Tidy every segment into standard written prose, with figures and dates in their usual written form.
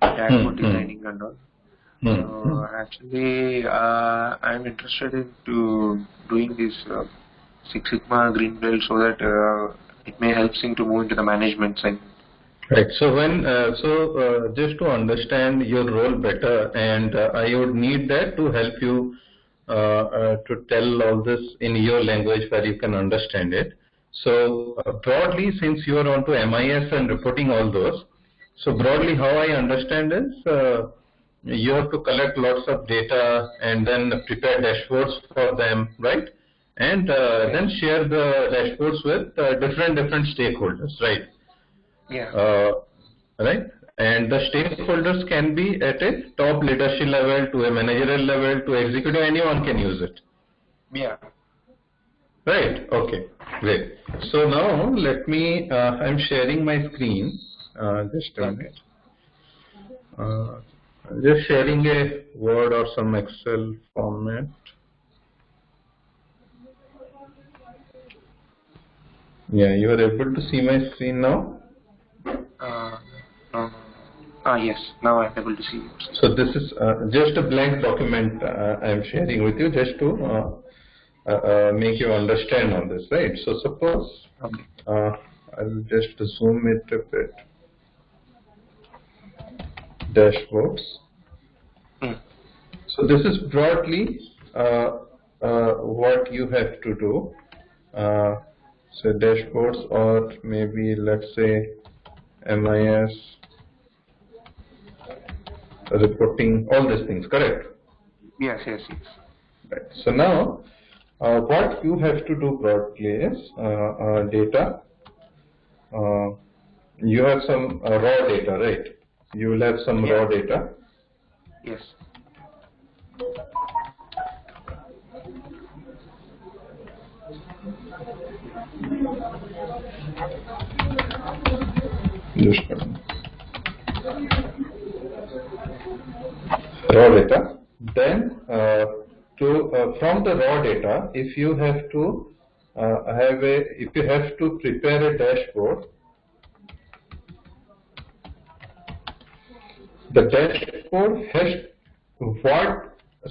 dashboard designing and all. So actually, I'm interested into doing this Six Sigma Green Belt so that it may help him to move into the management side. Right. So when just to understand your role better, and I would need that to help you to tell all this in your language where you can understand it. So broadly, since you are onto MIS and reporting all those, so broadly how I understand is you have to collect lots of data and then prepare dashboards for them, right? And then share the dashboards with different stakeholders, right? Yeah. Right? And the stakeholders can be at a top leadership level, to a managerial level, to executive, anyone can use it. Yeah. Right, okay, great. So now let me, I'm sharing my screen, just a minute. Just sharing a Word or some Excel format. Yeah, you are able to see my screen now? No. Yes, now I'm able to see it. So this is just a blank document I'm sharing with you just to make you understand all this, right? So suppose I'll just zoom it a bit. Dashboards. So this is broadly what you have to do. So dashboards, or maybe let's say MIS, reporting, all these things, correct? Yes. Right. So now, what you have to do broadly is data. You have some raw data, right? You will have some raw data. Yes. Just raw data. Then from the raw data, if you have to prepare a dashboard, the dashboard has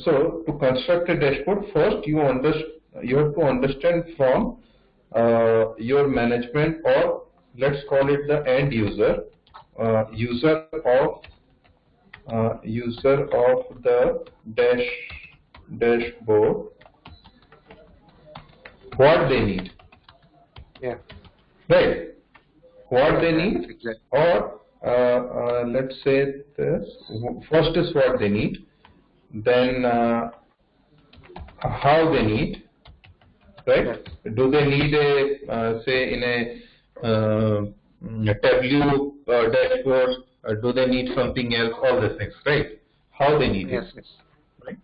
so to construct a dashboard, first you have to understand from your management, or let's call it the end user, user of the dashboard, what they need. Yeah. Right. What they need, exactly. Or let's say this. First is what they need, then how they need. Right? Yes. Do they need a say in a Tableau dashboard? Do they need something else? All these things, right? How they need Yes. it, right?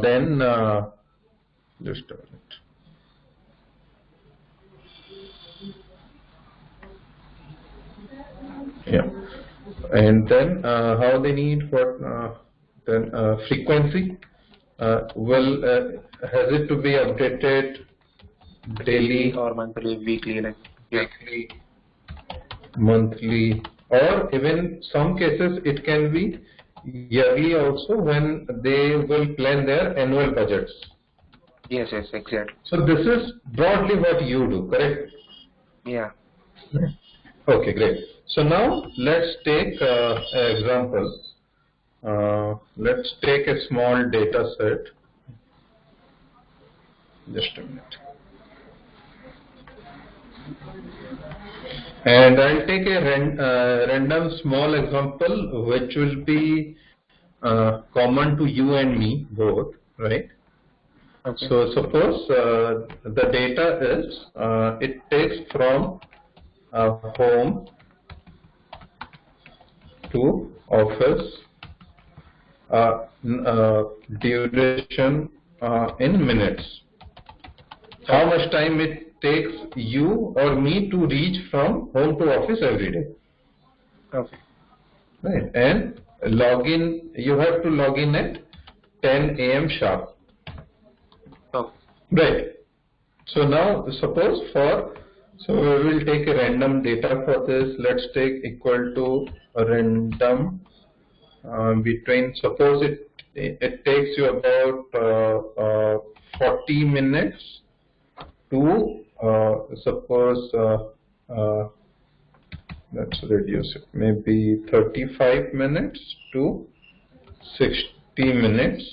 Then just a minute. Yeah, and then how they need what? Then frequency. Has it to be updated daily or monthly, weekly, like weekly, monthly, or even some cases it can be yearly also, when they will plan their annual budgets. Yes, exactly. So this is broadly what you do, correct? Yeah. Okay, great. So now let's take an example. Let's take a small data set. Just a minute. And I'll take a random small example which will be common to you and me both, right? Okay. So suppose the data is, it takes from home to office, duration in minutes. How much time it takes you or me to reach from home to office every day. Okay. Right. And login, you have to log in at 10 a.m. sharp. Okay. Right. So now suppose for So we will take a random data for this. Let's take equal to a random between, suppose it takes you about 40 minutes to suppose let's reduce it, maybe 35 minutes to 60 minutes,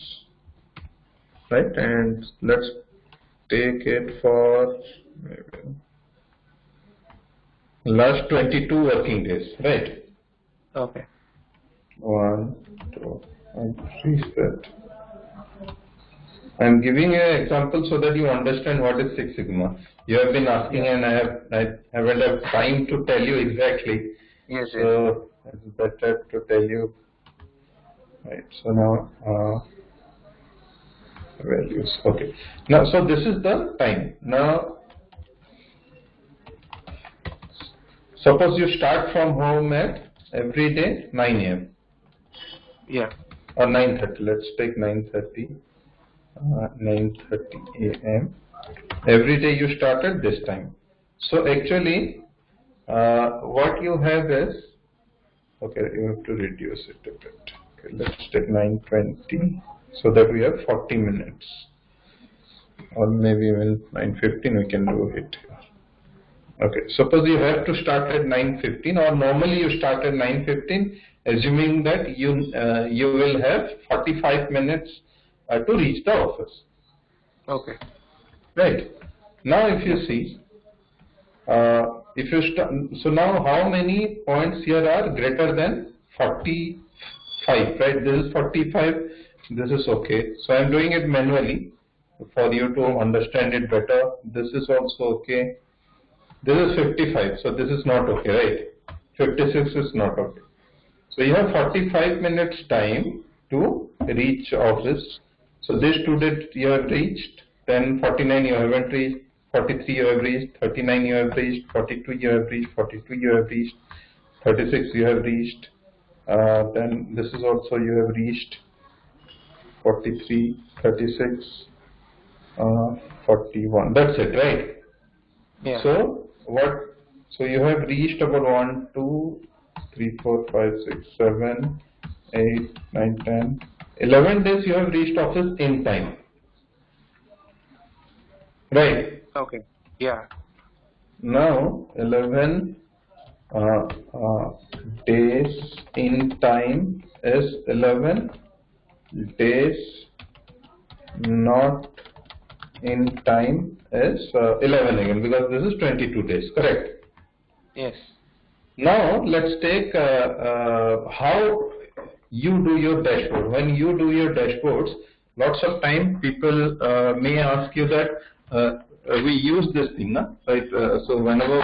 right? And let's take it for maybe last 22 working days, right? Okay. 1, 2, and 3 set. I'm giving you an example so that you understand what is Six Sigma. You have been asking, and I haven't had time to tell you exactly. Yes. So it's better to tell you. Right. So now values. Okay. Now, so this is the time. Now, suppose you start from home at every day 9 a.m. Yeah. Or 9:30. Let's take 9:30. 9:30 a.m. Every day you start at this time. So actually, what you have is, okay, you have to reduce it a bit. Okay, let's take 9:20 so that we have 40 minutes, or maybe even 9:15 we can do it. Okay, suppose you have to start at 9:15, or normally you start at 9:15, assuming that you will have 45 minutes to reach the office. Okay. Right. Now, if you see, so now how many points here are greater than 45? Right. This is 45. This is okay. So I am doing it manually for you to understand it better. This is also okay. This is 55. So this is not okay, right? 56 is not okay. So you have 45 minutes time to reach office. So this student you have reached, then 49 you haven't reached, 43 you have reached, 39 you have reached, 42 you have reached, 42 you have reached, 36 you have reached, then this is also you have reached, 43, 36, 41. That's it, right? Yeah. So what? So you have reached about 1, 2, 3, 4, 5, 6, 7, 8, 9, 10, 11 days you have reached office in time. Right. Okay. Yeah. Now 11 days in time is 11 days not in time is 11 again, because this is 22 days, correct? Yes. Now let's take how you do your dashboard. When you do your dashboards, lots of time people may ask you that we use this thing, right? So whenever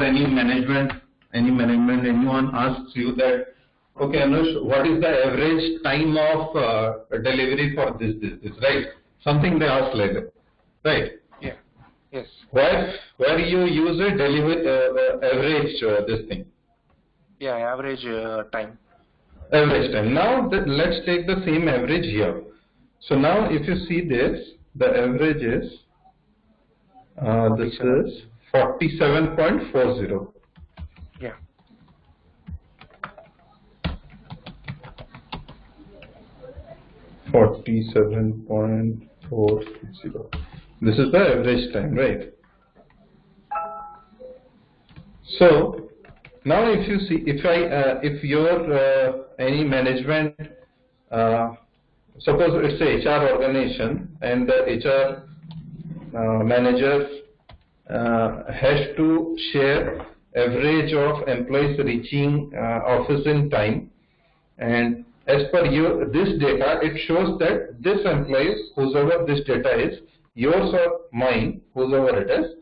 any management, anyone asks you that, okay, Anush, what is the average time of delivery for this, right? Something they ask like that, right? Yeah. Yes. Where you use a delivery average this thing. Yeah. Average time. Average time. Now let's take the same average here. So now if you see this, the average is this is 47.40. Yeah. 47.40. This is the average time, right? So now if you see, if your any management, suppose it's a HR organization and the HR manager has to share average of employees reaching office in time, and as per this data, it shows that this employees, whosoever this data is, yours or mine, whosoever it is,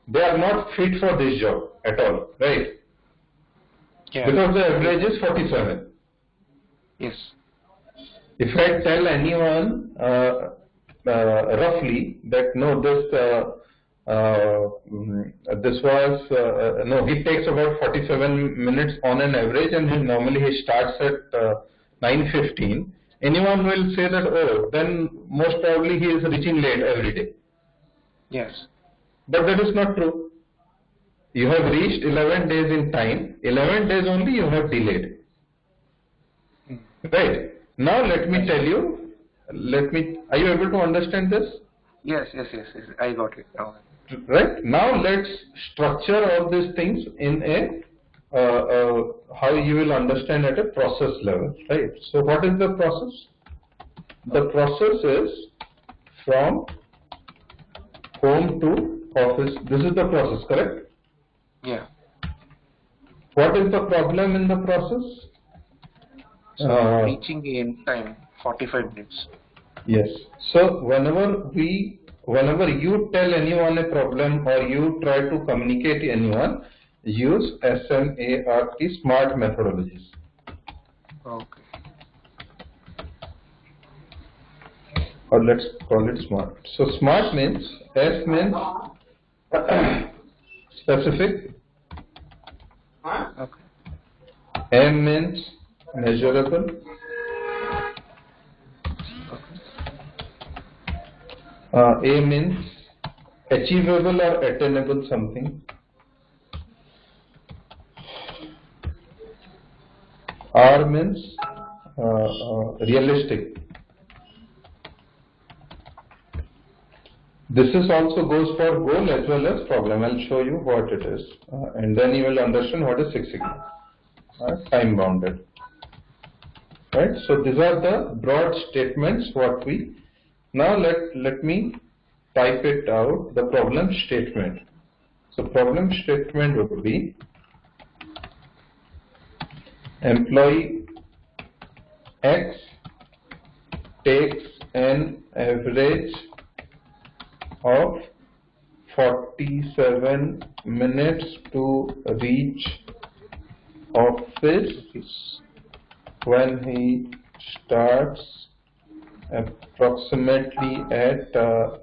they are not fit for this job at all, right? Yeah. Because the average is 47. Yes. If I tell anyone roughly that no, this was no, he takes about 47 minutes on an average, and normally he starts at 9:15. Anyone will say that, oh, then most probably he is reaching late every day. Yes. But that is not true. You have reached 11 days in time, 11 days only you have delayed. Right. Now let me tell you, are you able to understand this? Yes, I got it now. Right. Now let's structure all these things in how you will understand at a process level. Right. So what is the process? The process is from home to office. This is the process, correct? Yeah. What is the problem in the process? Reaching in time, 45 minutes. Yes. So whenever you tell anyone a problem or you try to communicate to anyone, use SMART, SMART methodologies. Okay. Or let's call it SMART. So SMART means, S means specific, Okay. M means measurable, A means achievable or attainable something, R means realistic. This is also goes for goal as well as problem. I'll show you what it is, and then you will understand what is Six Sigma. Time bounded. Right. So these are the broad statements. What we now let me type it out. The problem statement. So problem statement would be employee X takes an average of 47 minutes to reach office when he starts approximately at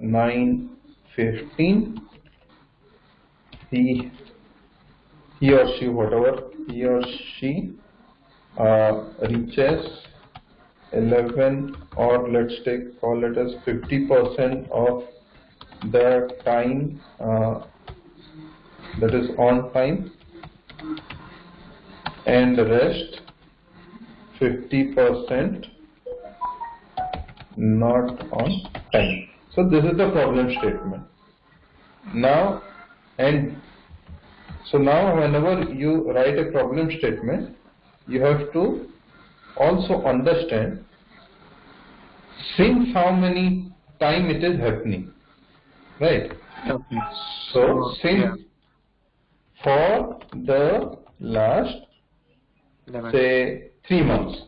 9:15. He or she, whatever he or she reaches 11, or let's call it as 50% of the time, that is on time, and the rest 50% not on time. So this is the problem statement. Now whenever you write a problem statement, you have to also understand since how many time it is happening, right? Okay. So since for the last 11. say 3 months,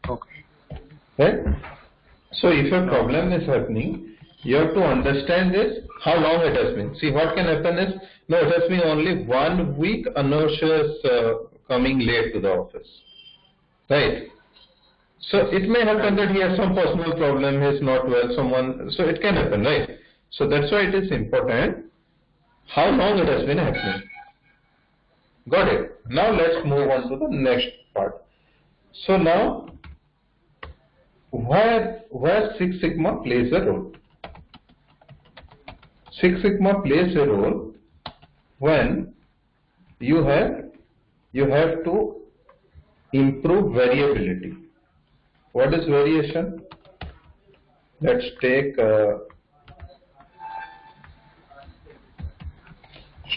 Okay. right? So if a problem is happening, you have to understand this, how long it has been. See, what can happen is, no, it has been only 1 week, Anush is coming late to the office, right? So it may happen that he has some personal problem, he is not well, so it can happen, right? So that's why it is important how long it has been happening. Got it? Now let's move on to the next part. So now, where Six Sigma plays a role? Six Sigma plays a role when you have to improve variability. What is variation? Let's take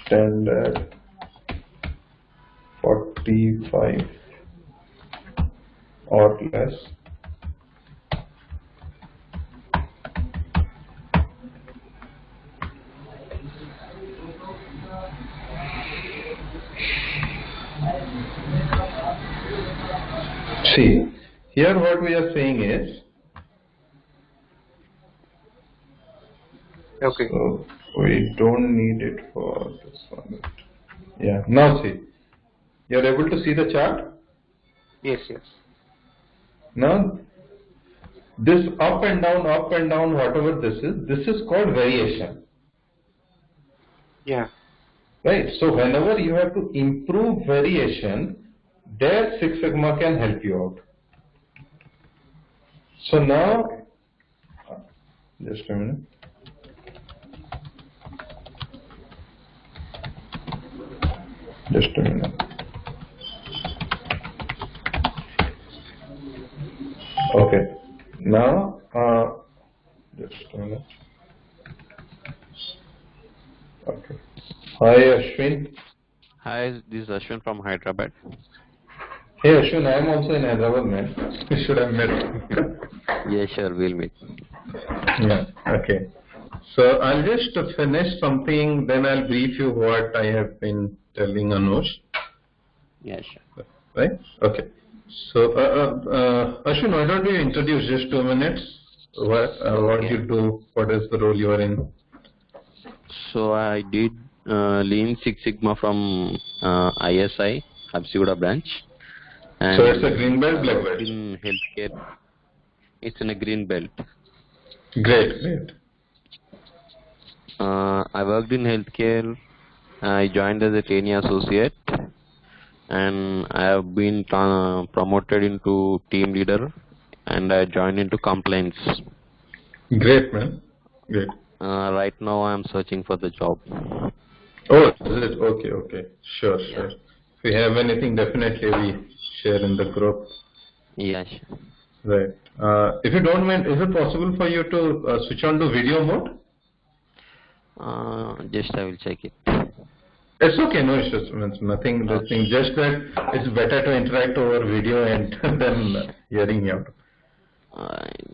standard 45 or less. See, here what we are saying is, Okay. so we don't need it for this one. Yeah, now see, you are able to see the chart? Yes. Now, this up and down, whatever this is called variation. Yeah. Right? So whenever you have to improve variation, there Six Sigma can help you out. So now, just a minute. Just a minute. Okay. Now, just a minute. Okay. Hi, Ashwin. Hi, this is Ashwin from Hyderabad. Hey, Ashwin, I am also in Hyderabad, man. We should have met. Yeah, sure, we'll meet. Yeah. Okay. So I'll just finish something, then I'll brief you what I have been telling Anush. Yeah, sure. Right? Okay. So, Ashwin, why don't you introduce just 2 minutes? What you do? What is the role you are in? So I did Lean Six Sigma from ISI, Habsiguda branch. And So it's a green belt, black belt? in healthcare, it's in a green belt. Great, great. I worked in healthcare. I joined as a trainee associate, and I have been promoted into team leader, and I joined into complaints. Great, man. Great. Right now, I am searching for the job. Oh, is it? Okay, okay. Sure, sure. If we have anything, definitely we share in the group. Yeah, sure. Right. If you don't mind, is it possible for you to switch on to video mode? Just I will check it. It's okay, no issues. It's nothing, this thing. Just that it's better to interact over video and than hearing you.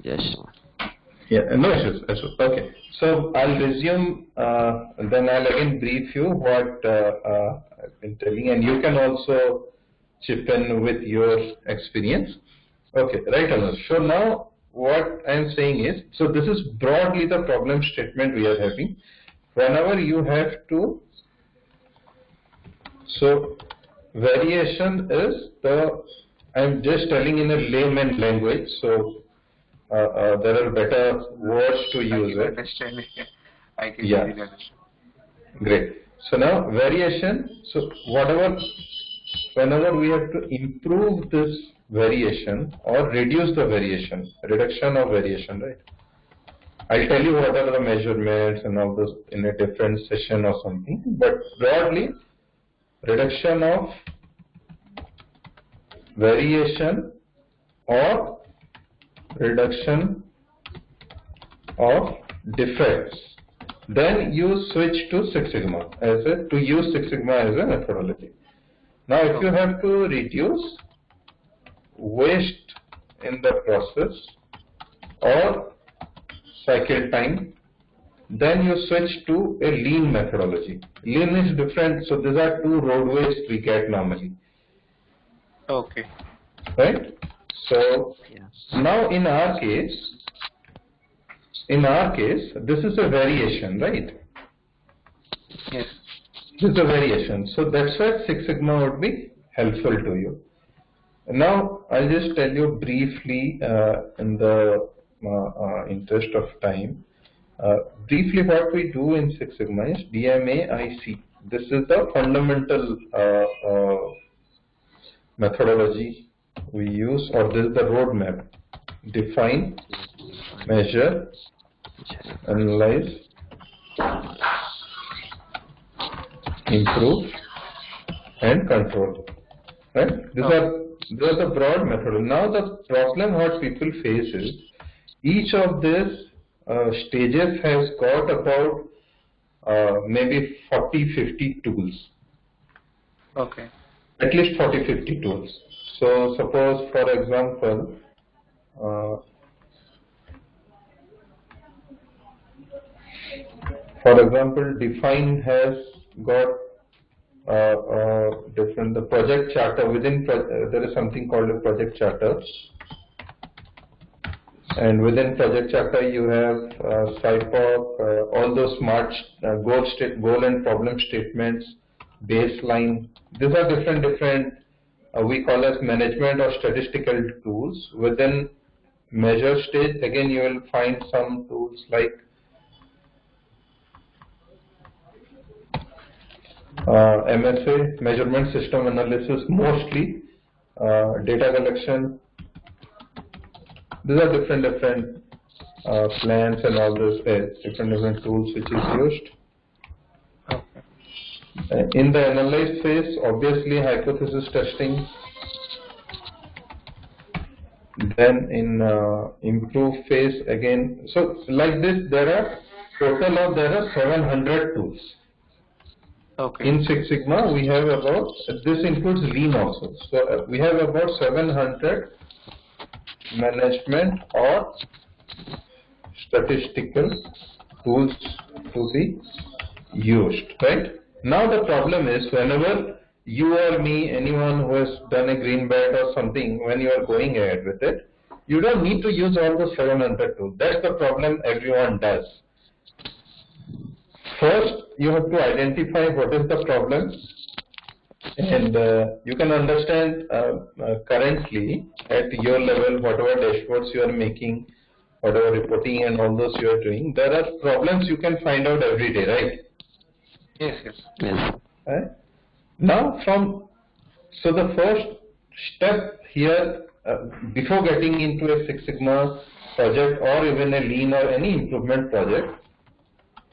Just Yeah, no issues. Okay. So I'll resume, then I'll again brief you what I've been telling, and you can also chip in with your experience. Okay, right, Anush. So now what I'm saying is, so this is broadly the problem statement we are having. Whenever you have to, so variation is I'm just telling in a layman language, so there are better words to use. I can understand it. I can Yeah. easily understand. Great. So now variation, so whenever we have to improve this variation or reduce the variation, reduction of variation, right? I'll tell you what are the measurements and all this in a different session or something, but broadly, reduction of variation or reduction of defects. Then you switch to Six Sigma to use Six Sigma as a methodology. Now, if you have to reduce waste in the process or cycle time, then you switch to a lean methodology. Lean is different, so these are two roadways we get normally. Okay. Right? So now in our case, this is a variation, right? Yes. This is a variation. So that's why Six Sigma would be helpful to you. Now I'll just tell you briefly in the interest of time. Briefly what we do in Six Sigma is DMAIC. This is the fundamental methodology we use, or this is the roadmap. Define, measure, analyze, improve, and control. Right? These are the broad methods. Now the problem what people face is each of these stages has got about maybe 40-50 tools. Okay. At least 40-50 tools. So suppose, for example, Define has got different, the project charter. Within there is something called a project charter, and within project charter you have SIPOC, all those smart goal and problem statements, baseline. These are different we call as management or statistical tools. Within measure stage, again you will find some tools like MSA, measurement system analysis, mostly data collection. These are different plans and all those different tools which is used. Okay. In the analyze phase, obviously hypothesis testing. Then in improve phase again. So like this, there are 700 tools. Okay. In Six Sigma, we have about, this includes Lean also. So we have about 700 management or statistical tools to be used, right? Now the problem is, whenever you or me, anyone who has done a green belt or something, when you are going ahead with it, you don't need to use all those 700 tools. That's the problem everyone does. First, you have to identify what is the problem, and you can understand currently at your level, whatever dashboards you are making, whatever reporting and all those you are doing, there are problems you can find out every day, right? Yes. Right? Now so the first step here, before getting into a Six Sigma project or even a Lean or any improvement project,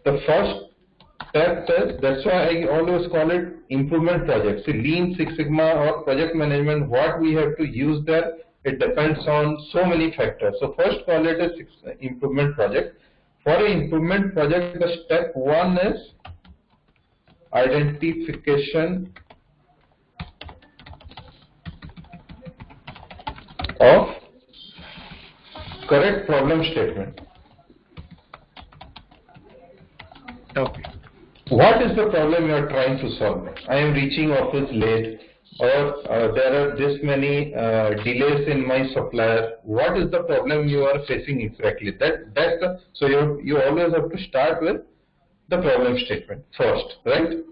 the first step is, that's why I always call it improvement project. See, Lean, Six Sigma or project management, what we have to use there, it depends on so many factors. So first call it a improvement project. For an improvement project, the step one is identification of correct problem statement. Okay. What is the problem you are trying to solve? I am reaching office late, or there are this many delays in my supplier. What is the problem you are facing exactly? So you always have to start with the problem statement first, right?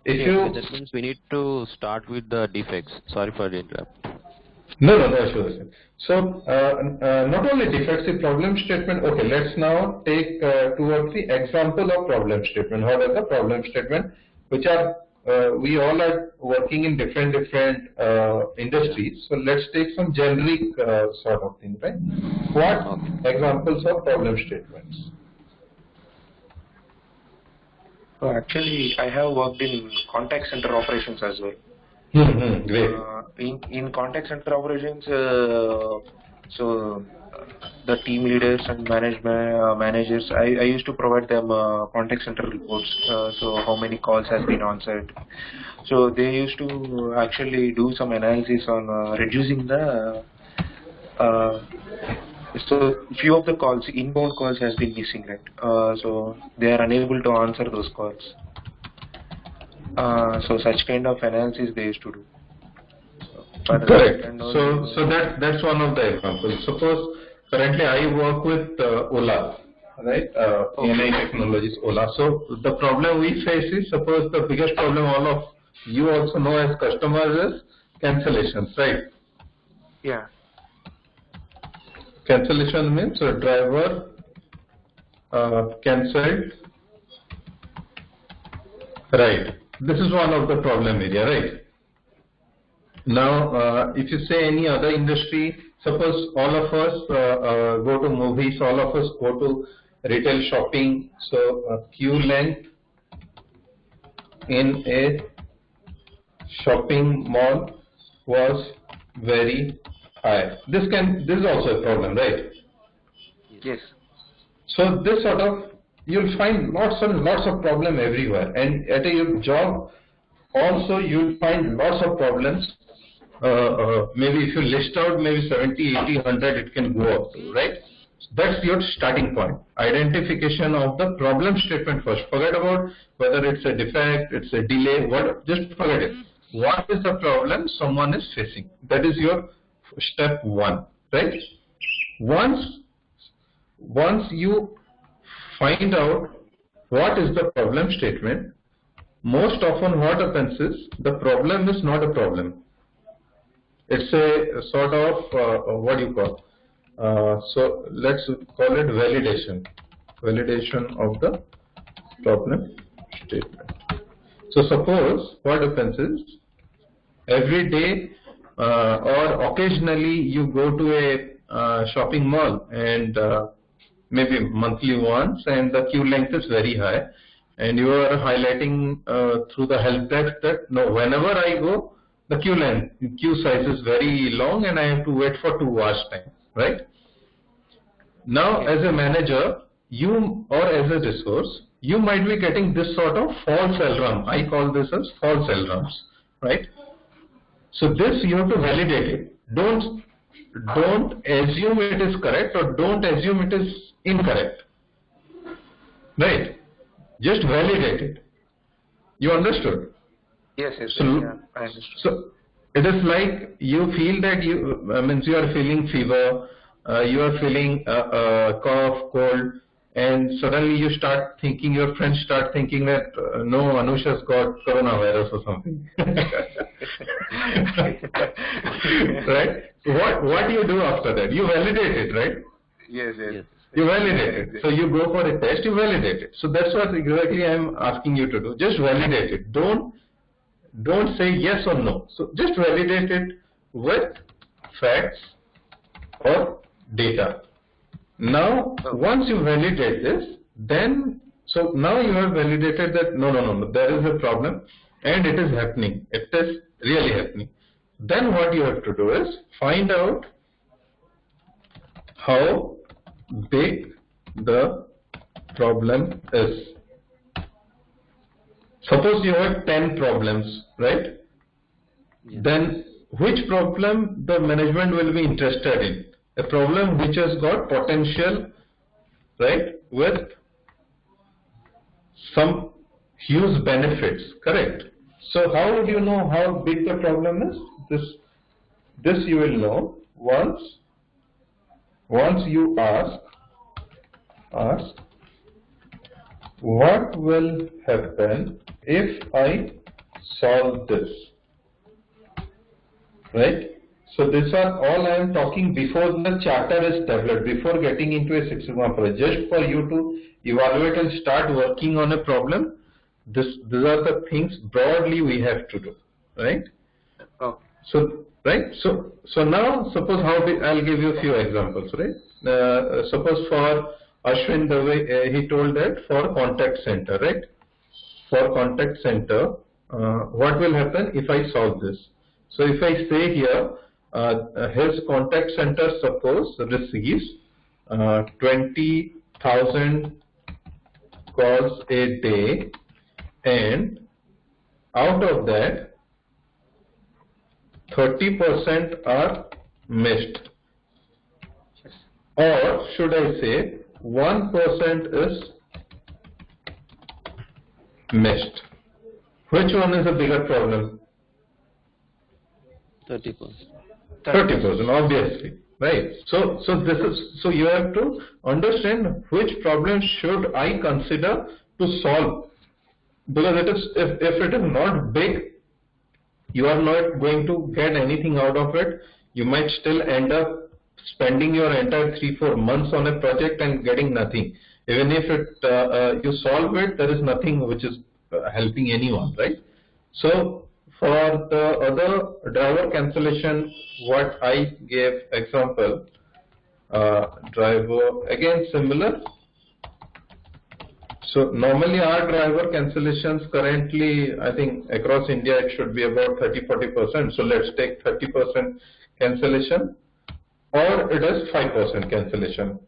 That means we need to start with the defects. Sorry for the interrupt. No, sure. So, not only defects, the problem statement. Okay, let's now take 2 or 3 example of problem statement. What are the problem statement? Which are, we all are working in different industries. So let's take some generic sort of thing, right? What examples of problem statements? Actually, I have worked in contact center operations as well. Great. In contact center operations, the team leaders and managers, I used to provide them contact center reports. So how many calls has been answered. So they used to actually do some analysis on reducing the. So few of the calls, inbound calls, has been missing, right? So they are unable to answer those calls. So such kind of analysis they used to do. Correct. So that's one of the examples. Suppose currently I work with Ola, right? ENI Technologies, Ola. So the problem we face is, suppose the biggest problem all of you also know as customers is cancellations, right? Yeah. Cancellation means a driver cancelled. Right. This is one of the problem area, right? Now, if you say any other industry, suppose all of us go to movies, all of us go to retail shopping. So queue length in a shopping mall was very high. This is also a problem, right? Yes. So this sort of, you'll find lots and lots of problem everywhere, and at your job also you'll find lots of problems. Maybe if you list out maybe 70, 80, 100, it can go up to, right? That's your starting point. Identification of the problem statement first. Forget about whether it's a defect, it's a delay, just forget it. What is the problem someone is facing? That is your step one, right? Once you find out what is the problem statement, most often what happens is the problem is not a problem. It's a sort of, what do you call? So let's call it validation of the problem statement. So suppose what happens is, every day or occasionally you go to a shopping mall, and maybe monthly once, and the queue length is very high, and you are highlighting through the help desk that no, whenever I go, the queue size is very long and I have to wait for 2 hours time, right? Now, as a manager, you or as a resource, you might be getting this sort of false alarm. I call this as false alarms, right? So this you have to validate it. Don't assume it is correct or don't assume it is incorrect, right? Just validate it. You understood? Yes, So, yeah, I understood. so it is like you feel that you are feeling fever, you are feeling cough, cold, and suddenly you start thinking, your friends start thinking that no, Anusha's got coronavirus or something. Right? So what do you do after that? You validate it, right? Yes. You validate it. So you go for a test, you validate it. So that's what exactly I'm asking you to do. Just validate it. Don't say yes or no. So just validate it with facts or data. Now, once you validate this, then, so now you have validated that no, there is a problem and it is happening. It is really happening. Then what you have to do is find out how big the problem is. Suppose you have 10 problems, right? Yeah. Then which problem the management will be interested in? A problem which has got potential, right, with some huge benefits, correct? So how would you know how big the problem is? This you will know once you ask what will happen if I solve this, right? So these are all I am talking before the charter is developed, before getting into a Six Sigma project, just for you to evaluate and start working on a problem. These are the things broadly we have to do, right? Okay. So right. So now suppose how I'll give you a few examples, right? Suppose for Ashwin, the way he told that for contact center, right? For contact center, what will happen if I solve this? So if I say here, his contact center suppose receives 20,000 calls a day, and out of that 30% are missed, or should I say 1% is missed. Which one is a bigger problem? 30%. 30%, obviously, right? So you have to understand which problem should I consider to solve, because if it is not big, you are not going to get anything out of it. You might still end up spending your entire 3-4 months on a project and getting nothing. Even if you solve it, there is nothing which is helping anyone, right? So for the other driver cancellation, what I gave example, driver again similar. So normally our driver cancellations currently, I think across India it should be about 30-40%. So let's take 30% cancellation, or it is 5% cancellation.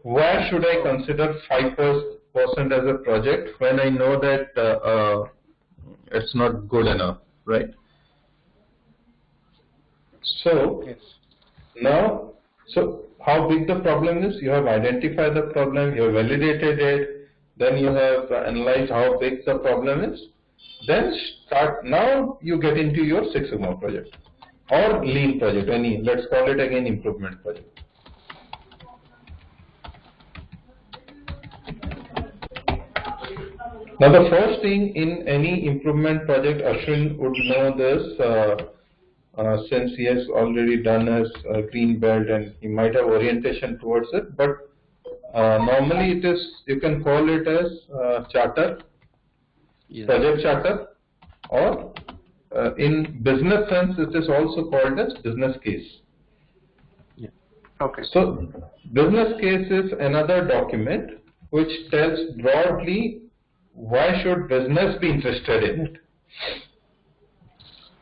Where should I consider 5% as a project when I know that it's not good enough, right? So Yes. now, so how big the problem is? You have identified the problem, you have validated it, then you have analyzed how big the problem is. Then now you get into your Six Sigma project or lean project, let's call it again improvement project. Now the first thing in any improvement project, Ashwin would know this since he has already done his green belt and he might have orientation towards it, but normally it is, you can call it as charter, Yes. project charter, or in business sense it is also called as business case. Yeah. Okay. So business case is another document which tells broadly why should business be interested in it?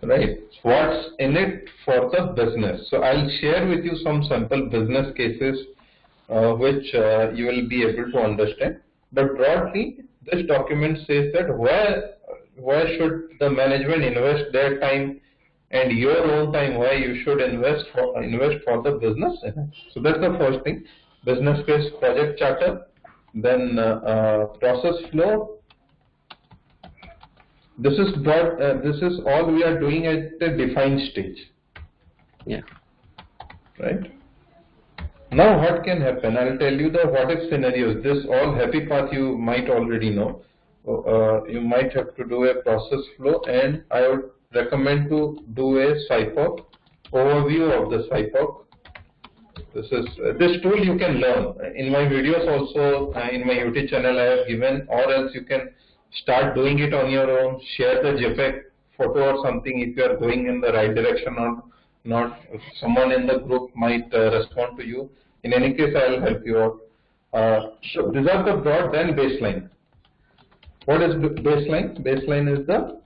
Right? What's in it for the business? So I'll share with you some sample business cases which you will be able to understand. But broadly, this document says that where should the management invest their time and your own time, why you should invest for the business in it. So that's the first thing. Business case, project charter, then process flow. This is all we are doing at the defined stage. Yeah. Right? Now what can happen? I'll tell you the what if scenarios. This all happy path you might already know. You might have to do a process flow, and I would recommend to do a SIPOC overview of the SIPOC. This tool you can learn. In my videos also, in my YouTube channel I have given, or else you can start doing it on your own, share the JPEG photo or something if you are going in the right direction or not. Someone in the group might respond to you. In any case, I will help you out. So these are the broad, then baseline. What is baseline? Baseline is the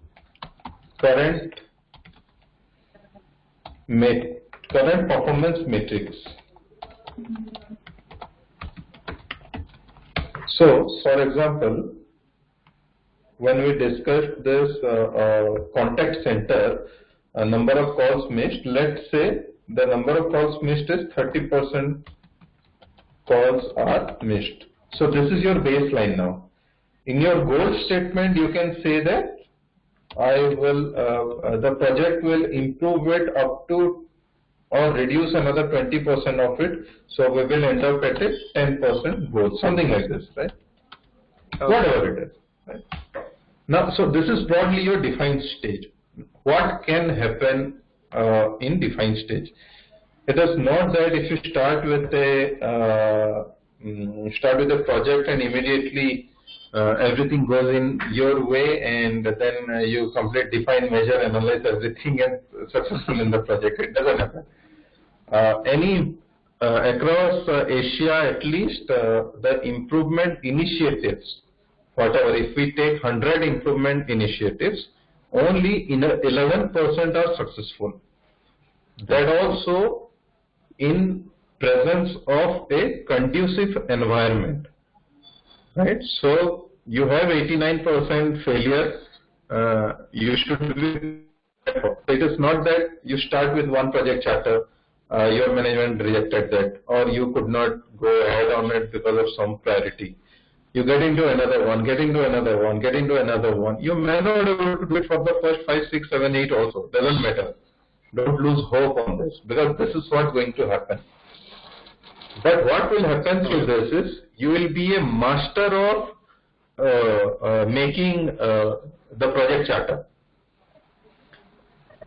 current performance matrix. So, for example, when we discussed this contact center, number of calls missed, let's say the number of calls missed is 30% calls are missed. So this is your baseline now. In your goal statement, you can say that the project will improve it up to or reduce another 20% of it. So we will end up at a 10% goal, something like this, right? Okay. Whatever it is, right? Now, so this is broadly your defined stage. What can happen in defined stage? It is not that if you start with a project and immediately everything goes in your way, and then you complete, define, measure, analyze everything and successful in the project. It doesn't happen. Across Asia, at least, the improvement initiatives, whatever, if we take 100 improvement initiatives, only 11% are successful. That also in presence of a conducive environment, right? So you have 89% failure. You should be. It is not that you start with one project charter, your management rejected that, or you could not go ahead on it because of some priority. You get into another one, get into another one, get into another one. You may not be able to do it for the first 5, 6, 7, 8 also. Doesn't matter. Don't lose hope on this, because this is what's going to happen. But what will happen through this is you will be a master of making the project charter.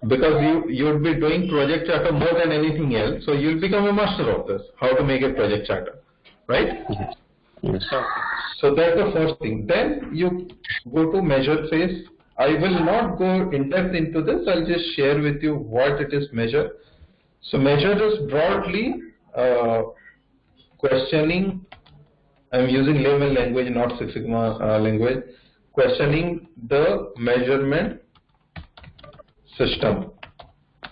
Because you would be doing project charter more than anything else, so you will become a master of this, how to make a project charter, right? Yes. So that's the first thing. Then you go to measure phase. I will not go in depth into this. I'll just share with you what it is measure. So measure is broadly questioning. I'm using layman language, not Six Sigma language. Questioning the measurement system.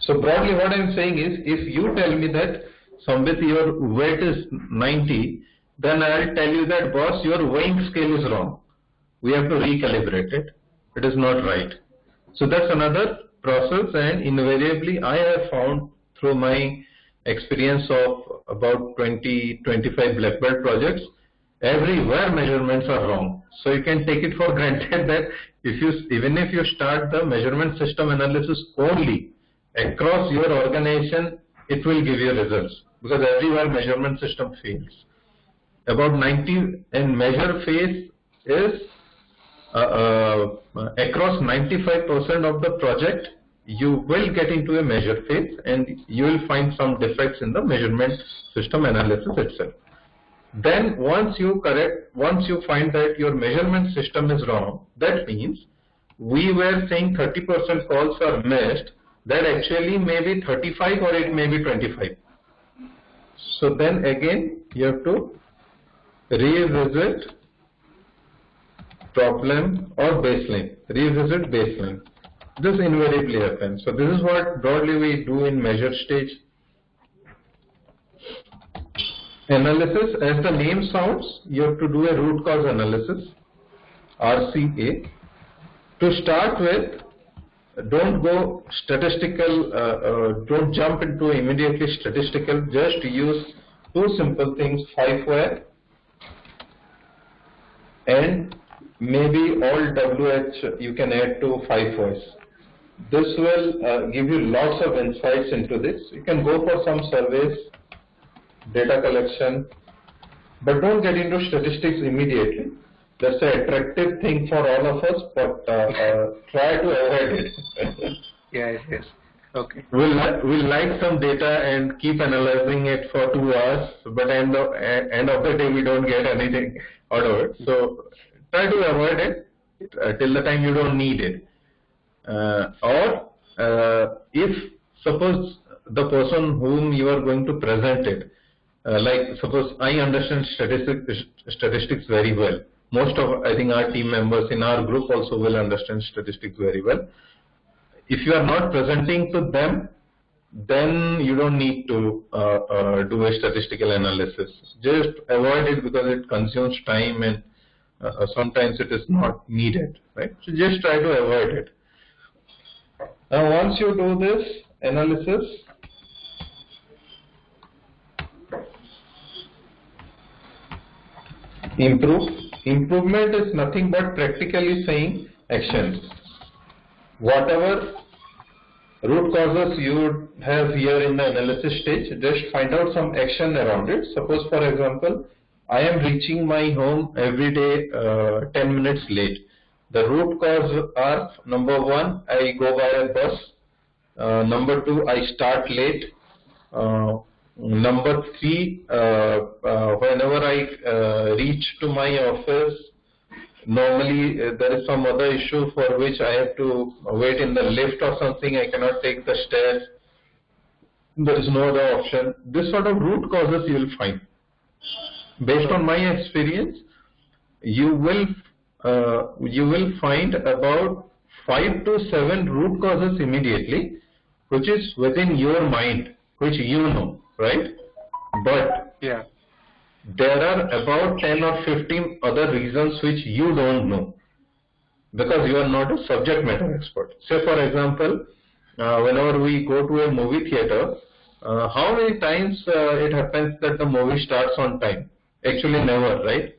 So broadly what I'm saying is, if you tell me that Sambit, your weight is 90, then I'll tell you that, boss, your weighing scale is wrong. We have to recalibrate it. It is not right. So that's another process, and invariably I have found through my experience of about 20-25 black belt projects, everywhere measurements are wrong. So you can take it for granted that even if you start the measurement system analysis only across your organization, it will give you results, because everywhere measurement system fails. About 90, and measure phase is across 95% of the project, you will get into a measure phase and you will find some defects in the measurement system analysis itself. Then once you find that your measurement system is wrong, that means we were saying 30% calls are missed, that actually may be 35 or it may be 25. So then again you have to revisit problem or baseline, revisit baseline. This invariably happens. So this is what broadly we do in measure stage. Analysis, as the name sounds, you have to do a root cause analysis, RCA. To start with, don't go statistical, don't jump into immediately statistical, just use two simple things, 5-wire and maybe all WH you can add to 5 wires. This will give you lots of insights into this. You can go for some surveys, data collection, but don't get into statistics immediately. That's an attractive thing for all of us, but try to avoid it. Yes. Okay. We'll like some data and keep analyzing it for 2 hours, but end of the day we don't get anything out of it. So try to avoid it till the time you don't need it. Or if suppose the person whom you are going to present it, like suppose I understand statistics very well. Most of, I think, our team members in our group also will understand statistics very well. If you are not presenting to them, then you don't need to do a statistical analysis. Just avoid it because it consumes time and sometimes it is not needed, right? So just try to avoid it. Now once you do this analysis, improvement is nothing but practically saying actions. Whatever root causes you would have here in the analysis stage, just find out some action around it. Suppose, for example, I am reaching my home every day 10 minutes late. The root cause are, number 1, I go by a bus. Number 2, I start late. Number 3, whenever I reach to my office, normally there is some other issue for which I have to wait in the lift or something. I cannot take the stairs. There is no other option. This sort of root causes you will find. Based on my experience, you will find about 5 to 7 root causes immediately, which is within your mind, which you know, right? But Yeah. there are about 10 or 15 other reasons which you don't know because you are not a subject matter expert. Say, for example, whenever we go to a movie theater, how many times it happens that the movie starts on time? Actually never, right?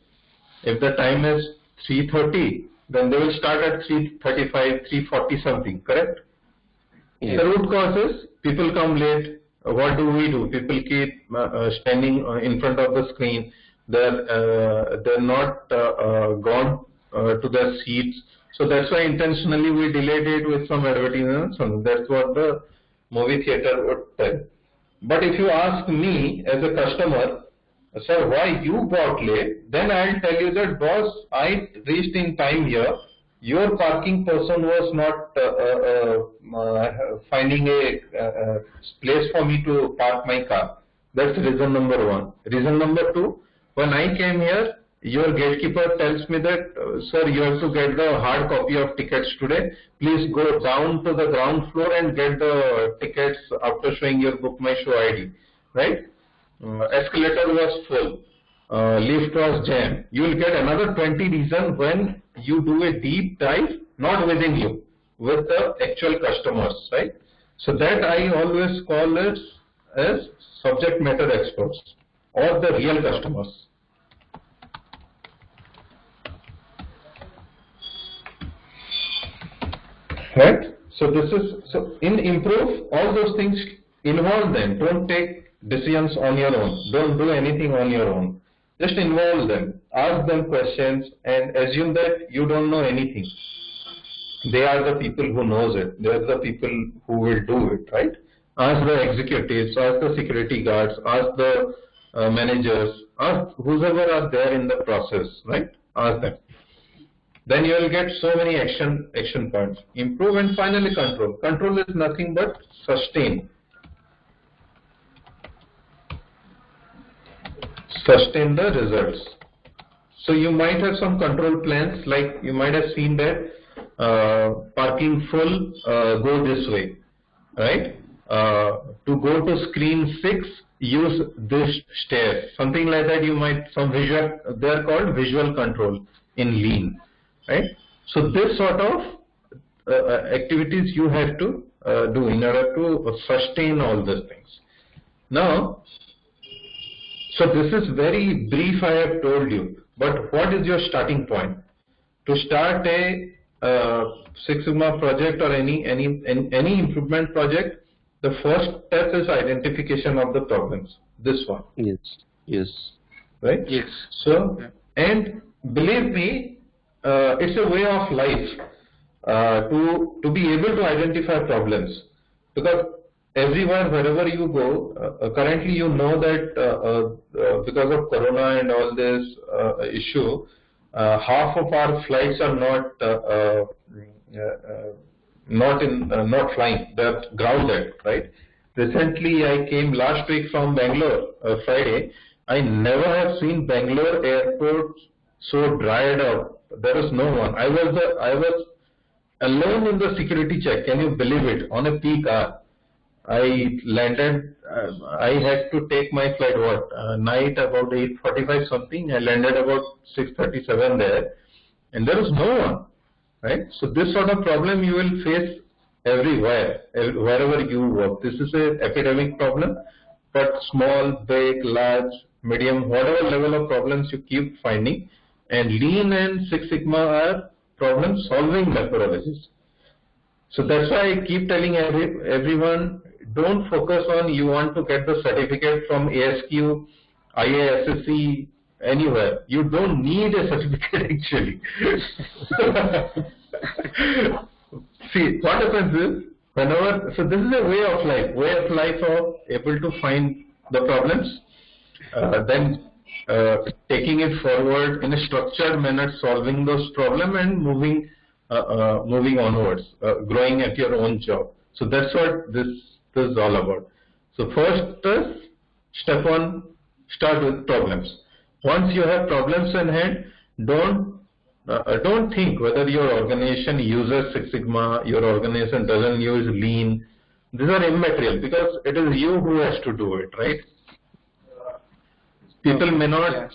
If the time is 3:30, then they will start at 3:35, 3:40 something, correct? Yes. The root cause is people come late. What do? People keep standing in front of the screen. They're not gone to their seats. So that's why intentionally we delayed it with some advertisements. So that's what the movie theater would tell. But if you ask me as a customer, sir, why you got late? Then I'll tell you that, boss, I reached in time here. Your parking person was not finding a place for me to park my car. That's reason number 1. Reason number 2, when I came here, your gatekeeper tells me that, sir, you have to get the hard copy of tickets today. Please go down to the ground floor and get the tickets after showing your Book My Show ID, right? Escalator was full, lift was jammed. You will get another 20 reasons when you do a deep dive, not within you, with the actual customers, right? So that I always call it as subject matter experts or the real customers. Right? So in improve, all those things involve them. Don't take decisions on your own. Don't do anything on your own. Just involve them. Ask them questions and assume that you don't know anything. They are the people who knows it. They are the people who will do it, right? Ask the executives, ask the security guards, ask the managers, ask whoever are there in the process, right? Ask them. Then you will get so many action points. Improve and finally control. Control is nothing but sustain. Sustain the results. So you might have some control plans, like you might have seen that parking full, go this way, right? To go to screen 6, use this stair. Something like that. You might some visual. They are called visual control in Lean, right? So this sort of activities you have to do in order to sustain all these things. Now, so this is very brief. I have told you, but what is your starting point to start a Six Sigma project or any improvement project? The first step is identification of the problems. This one. Yes. Yes. Right? Yes. So, Yeah. and believe me, it's a way of life to be able to identify problems, because everywhere, wherever you go, currently you know that because of Corona and all this issue, half of our flights are not flying, they're grounded, right? Recently I came last week from Bangalore, Friday. I never have seen Bangalore airport so dried up. There was no one. I was alone in the security check. Can you believe it? On a peak hour, I landed. I had to take my flight night about 8:45 something. I landed about 6:37 there, and there was no one. Right? So this sort of problem you will face everywhere, wherever you work. This is an epidemic problem, but small, big, large, medium, whatever level of problems you keep finding, and Lean and Six Sigma are problem solving methodologies. So that's why I keep telling everyone, don't focus on you want to get the certificate from ASQ, IASSC, anywhere. You don't need a certificate actually. See, what happens is, so this is a way of life of able to find the problems, then taking it forward in a structured manner, solving those problems and moving onwards, growing at your own job. So that's what this is all about. So first is step one, start with problems. Once you have problems in hand, don't think whether your organization uses Six Sigma, your organization doesn't use Lean. These are immaterial, because it is you who has to do it, right? People may not. Yes.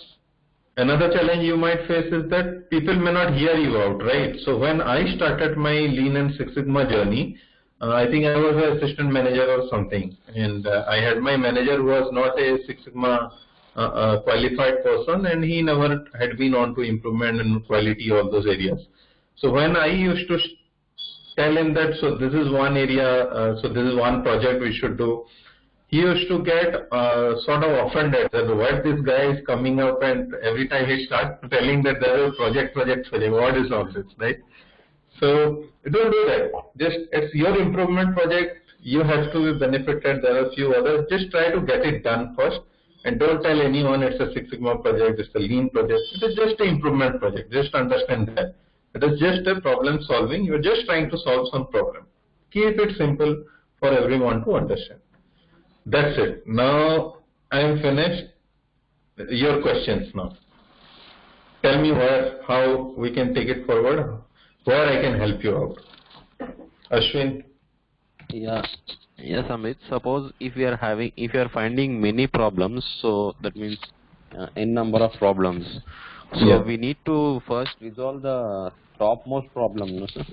Another challenge you might face is that people may not hear you out, right? So when I started my Lean and Six Sigma journey, I think I was an assistant manager or something, and I had my manager who was not a Six Sigma qualified person, and he never had been on to improvement and quality, all those areas. So when I used to tell him that, so this is one area, so this is one project we should do, he used to get sort of offended that what this guy is coming up, and every time he starts telling that there is a project, what is all this, right? So don't do that. Just it's your improvement project, you have to be benefited. There are a few others. Just try to get it done first, and don't tell anyone it's a Six Sigma project, it's a Lean project. It is just an improvement project. Just understand that. It is just a problem solving. You're just trying to solve some problem. Keep it simple for everyone to understand. That's it. Now I am finished. Your questions now. Tell me how we can take it forward, where I can help you out. Ashwin? Yeah. Yes, Amit. Suppose if you are finding many problems, so that means n number of problems. So Yeah. we need to first resolve the topmost problem, no, sir?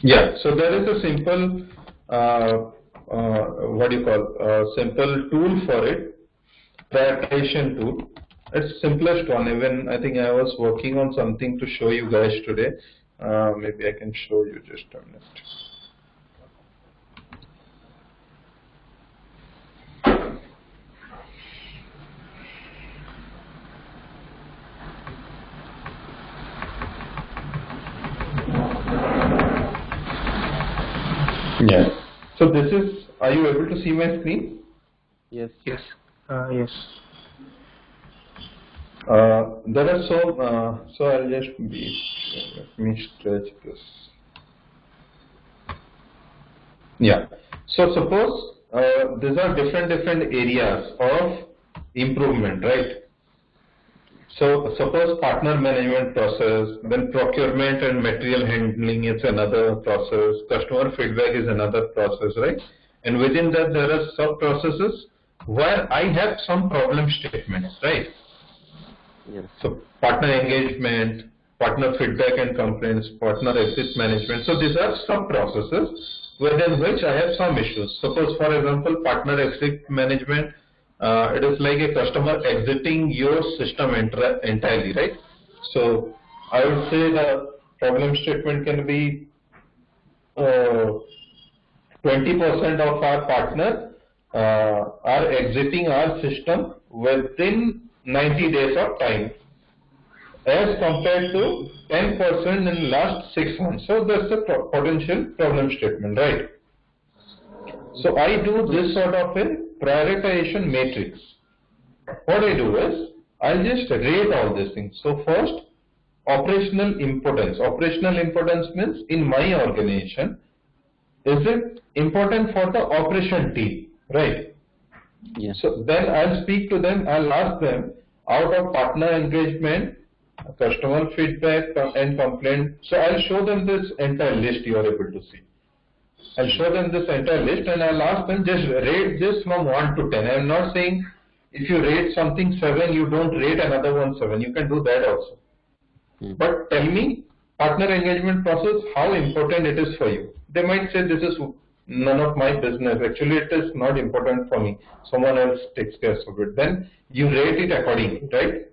Yeah. So there is a simple, simple tool for it, prioritization tool. It's simplest one. Even I think I was working on something to show you guys today. Maybe I can show you just a minute. Yeah. So this is, are you able to see my screen? Yes. Yes. Yes. There are so I'll just let me stretch this. Yeah. So suppose these are different areas of improvement, right? So suppose partner management process, then procurement and material handling is another process, customer feedback is another process, right? And within that there are sub processes where I have some problem statements, right? Yes. So partner engagement, partner feedback and complaints, partner exit management. So these are sub processes within which I have some issues. Suppose for example partner exit management, it is like a customer exiting your system entirely, right? So I would say the problem statement can be 20% of our partner are exiting our system within 90 days of time, as compared to 10% in last 6 months. So that's the potential problem statement, right? So I do this sort of a prioritization matrix. What I do is, I'll just rate all these things. So first, operational importance. Operational importance means in my organization, is it important for the operation team, right? Yes. So then I'll speak to them, I'll ask them, out of partner engagement, customer feedback and complaint. So I'll show them this entire list you are able to see. I'll show them this entire list and I'll ask them, just rate this from 1 to 10. I'm not saying if you rate something 7, you don't rate another one 7. You can do that also. But tell me, partner engagement process, how important it is for you. They might say this is none of my business. Actually, it is not important for me. Someone else takes care of it. Then you rate it accordingly, right?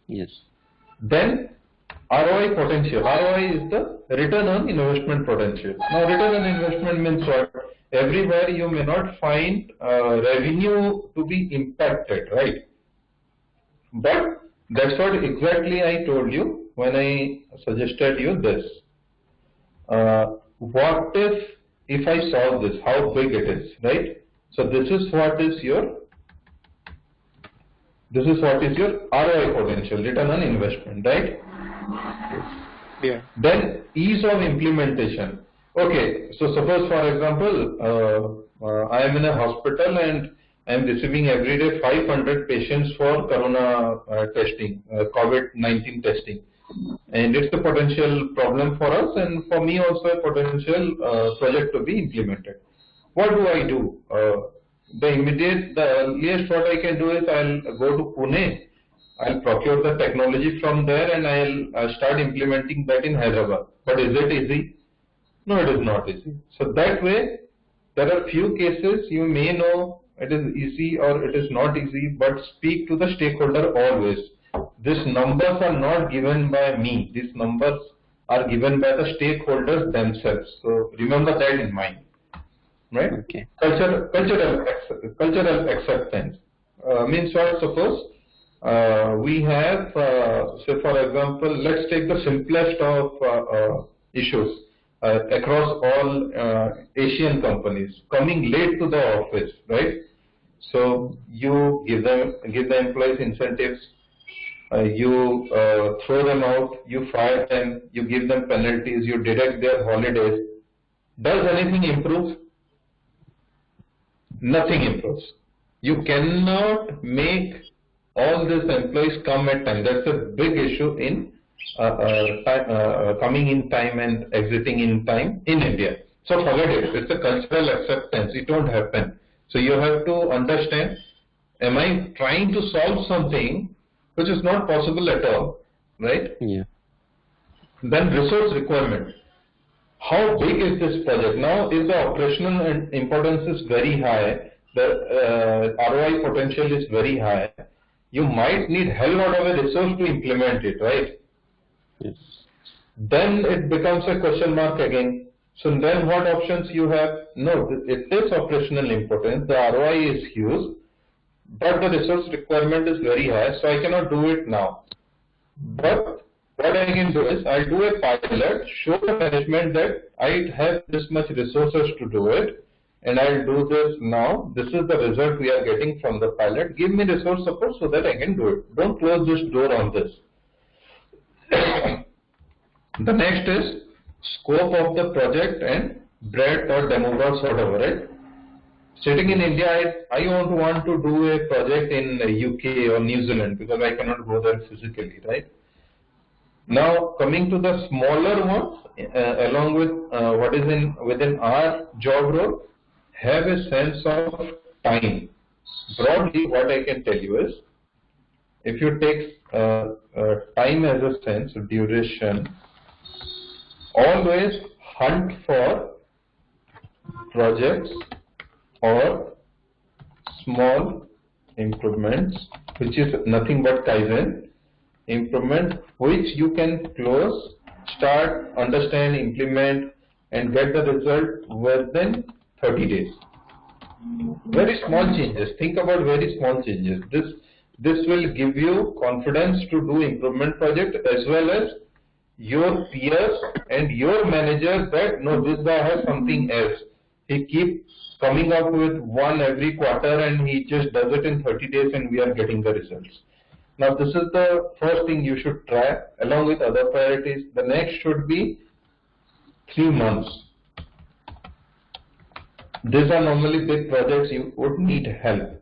Yes. Then ROI potential. ROI is the return on investment potential. Now, return on investment means what? Everywhere you may not find revenue to be impacted, right? But that's what exactly I told you when I suggested you this. What if I solve this? How big it is, right? So this is what is your ROI potential, return on investment, right? Yeah. Then ease of implementation. Okay, so suppose for example, I am in a hospital and I am receiving every day 500 patients for corona testing, COVID-19 testing. And it's a potential problem for us and for me also a potential project to be implemented. What do I do? The earliest what I can do is I'll go to Pune, I'll procure the technology from there and I'll start implementing that in Hyderabad. But is it easy? No, it is not easy. So that way, there are few cases you may know it is easy or it is not easy, but speak to the stakeholder always. These numbers are not given by me. These numbers are given by the stakeholders themselves. So remember that in mind. Right? Okay. Cultural acceptance means what? Suppose we have, say for example, let's take the simplest of issues across all Asian companies, coming late to the office, right? So you give the employees incentives, you throw them out, you fire them, you give them penalties, you deduct their holidays. Does anything improve? Nothing improves. You cannot make all these employees come at time. That's a big issue in coming in time and exiting in time in India. So forget it. It's a cultural acceptance. It won't happen. So you have to understand, am I trying to solve something which is not possible at all, right? Yeah. Then resource requirement. How big is this project? Now, if the operational importance is very high, the ROI potential is very high, you might need hell lot of a resource to implement it, right? Yes. Then it becomes a question mark again. So then what options you have? No, it is operational importance, the ROI is huge, but the resource requirement is very high, so I cannot do it now. But what I can do is, I'll do a pilot, show the management that I have this much resources to do it, and I'll do this now. This is the result we are getting from the pilot. Give me resource support so that I can do it. Don't close this door on this. The next is scope of the project and breadth or demographics, whatever, right? Sitting in India, I won't want to do a project in UK or New Zealand because I cannot go there physically, right? Now, coming to the smaller ones, along with what is within our job role, have a sense of time. Broadly, what I can tell you is, if you take time as a sense, duration, always hunt for projects or small improvements, which is nothing but Kaizen improvement, which you can close, start, understand, implement, and get the result within 30 days. Very small changes. Think about very small changes. This will give you confidence to do improvement project, as well as your peers and your manager that no, this guy has something else. He keeps coming up with one every quarter and he just does it in 30 days and we are getting the results. Now this is the first thing you should try along with other priorities. The next should be 3 months. These are normally big projects, you would need help.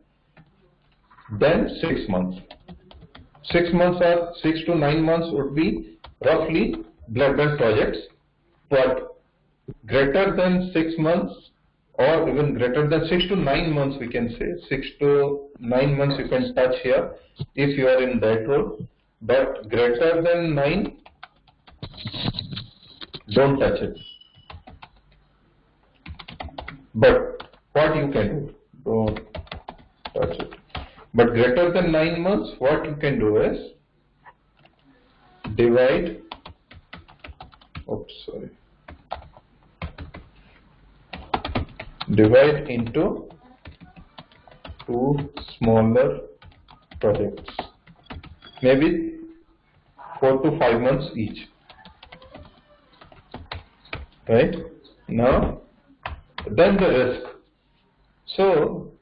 Then 6 months. 6 months or 6 to 9 months would be roughly blood projects, but greater than 6 months or even greater than 6 to 9 months, we can say 6 to 9 months you can touch here if you are in that role, but greater than 9, don't touch it. But what you can do, don't touch it. But greater than 9 months, what you can do is divide, divide into 2 smaller projects, maybe 4 to 5 months each. Right? Now, then the risk. So,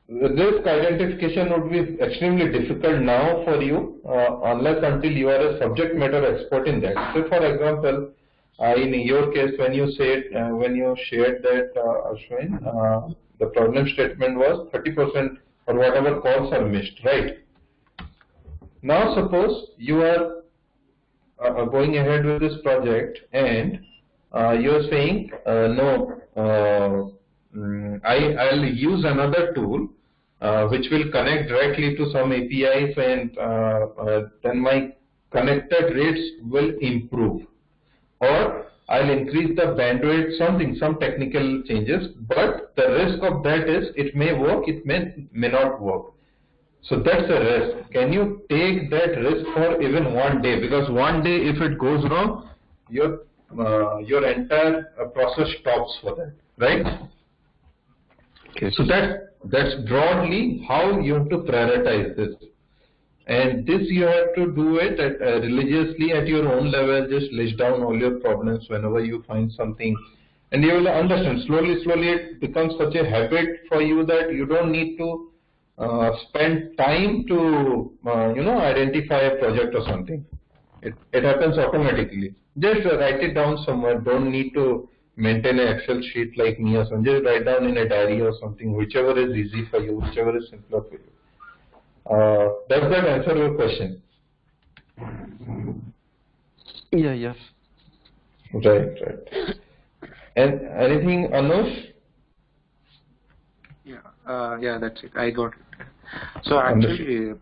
risk identification would be extremely difficult now for you unless until you are a subject matter expert in that. So, for example, in your case, when you said when you shared that Ashwin, the problem statement was 30% or whatever calls are missed, right? Now, suppose you are going ahead with this project and you are saying no. I'll use another tool which will connect directly to some APIs and then my connected rates will improve, or I'll increase the bandwidth, some technical changes, but the risk of that is it may work, it may not work. So that's a risk. Can you take that risk for even 1 day? Because 1 day if it goes wrong, your entire process stops for that, right? Okay. So that's broadly how you have to prioritize this, and this you have to do it religiously at your own level. Just list down all your problems whenever you find something, and you will understand slowly it becomes such a habit for you that you don't need to spend time to identify a project or something. It happens automatically. Just write it down somewhere. Don't need to maintain an Excel sheet like me or something. Just write down in a diary or something, whichever is easy for you, whichever is simpler for you. Does that answer your question? Yeah, yes. Right. And anything, Anush? Yeah, that's it. I got it. So actually,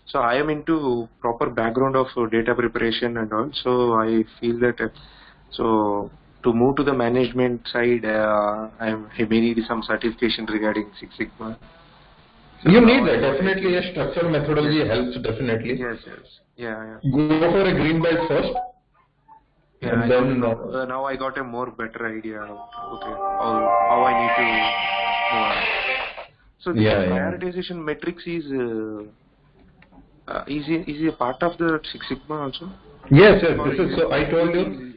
so I am into proper background of data preparation and all. So I feel that so to move to the management side, I may need some certification regarding Six Sigma. So you need that. Definitely a structured methodology helps, definitely. Yes. Yeah. Go for a green belt first. Yeah, and then now I got a more better idea of how I need to. So the prioritization metrics is a part of the Six Sigma also? Yes. This is so. I told you.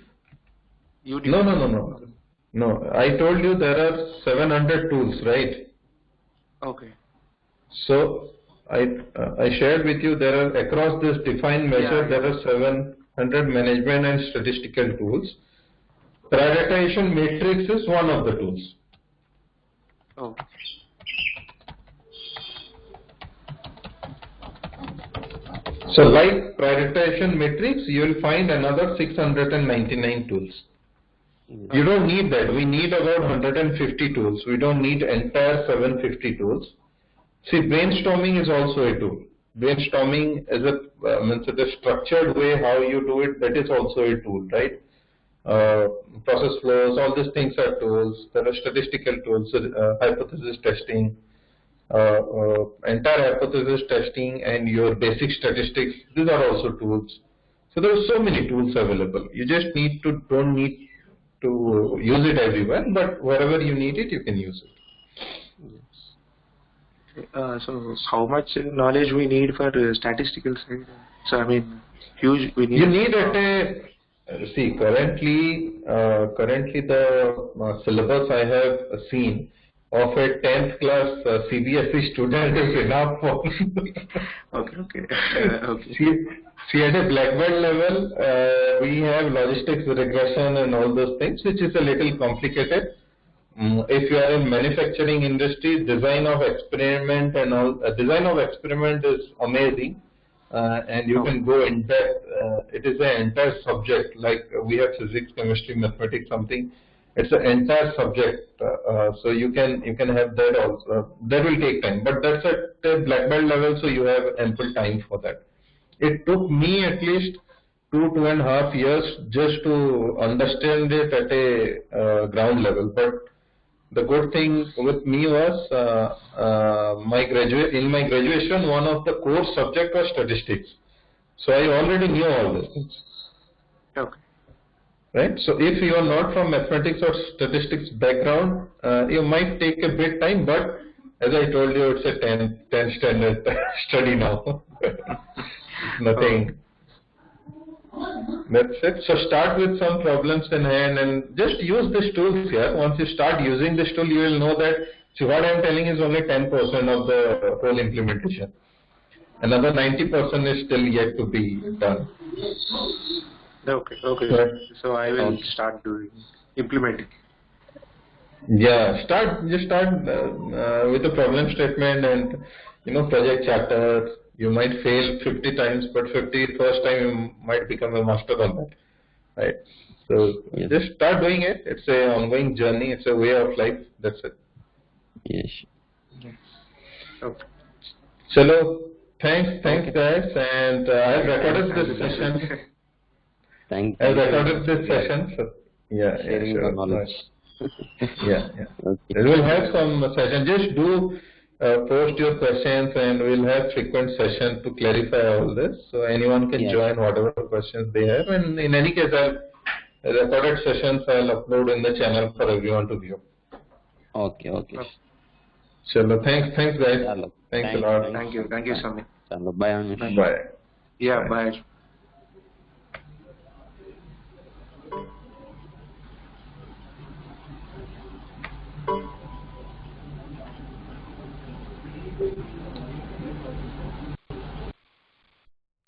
No. I told you there are 700 tools, right? Okay. So I shared with you there are across this defined measure there are 700 management and statistical tools. Prioritization matrix is one of the tools. Oh. So like prioritization matrix, you will find another 699 tools. You don't need that. We need about 150 tools. We don't need entire 750 tools. See, brainstorming is also a tool. Brainstorming is means the structured way how you do it. That is also a tool, right? Process flows, all these things are tools. There are statistical tools, hypothesis testing, entire hypothesis testing, and your basic statistics. These are also tools. So there are so many tools available. You just don't need to use it everywhere, but wherever you need it, you can use it. So how much knowledge we need for statistical side? So I mean, huge. We need. You need at a see currently the syllabus I have seen of a 10th class CBSE student is enough for. Okay. Okay. See, at a black belt level, we have logistics regression and all those things, which is a little complicated. If you are in manufacturing industry, design of experiment and all, design of experiment is amazing, and you can go in depth. It is an entire subject, like we have physics, chemistry, mathematics, something. It's an entire subject, so you can have that also. That will take time, but that's at the black belt level, so you have ample time for that. It took me at least 2.5 years just to understand it at a ground level, but the good thing with me was in my graduation, one of the core subject was statistics. So I already knew all these things. Okay. Right? So if you are not from mathematics or statistics background, you might take a bit time, but as I told you, it's a 10 standard study now. Nothing. That's it. So start with some problems in hand and just use these tools here. Once you start using this tool, you will know that what I am telling is only 10% of the whole implementation. Another 90% is still yet to be done. Okay. Right. So I will start implementing. Yeah, just start with a problem statement and project charter. You might fail 50 times, but 51st time you might become a master on that, right? So just start doing it. It's an ongoing journey. It's a way of life. That's it. Yes. Okay. Chalo, thanks guys, and I've recorded this session. Thank I've you. recorded this session. So Sharing the knowledge. Yeah. Okay. We will have some session. Just do post your questions, and we'll have frequent sessions to clarify all this. So anyone can join whatever questions they have. And in any case, recorded sessions I'll upload in the channel for everyone to view. Okay. Chalo, thanks guys. Chalo. Thanks a lot. Thank you, Sami. Chalo, bye, Anish. Bye. Yeah, bye.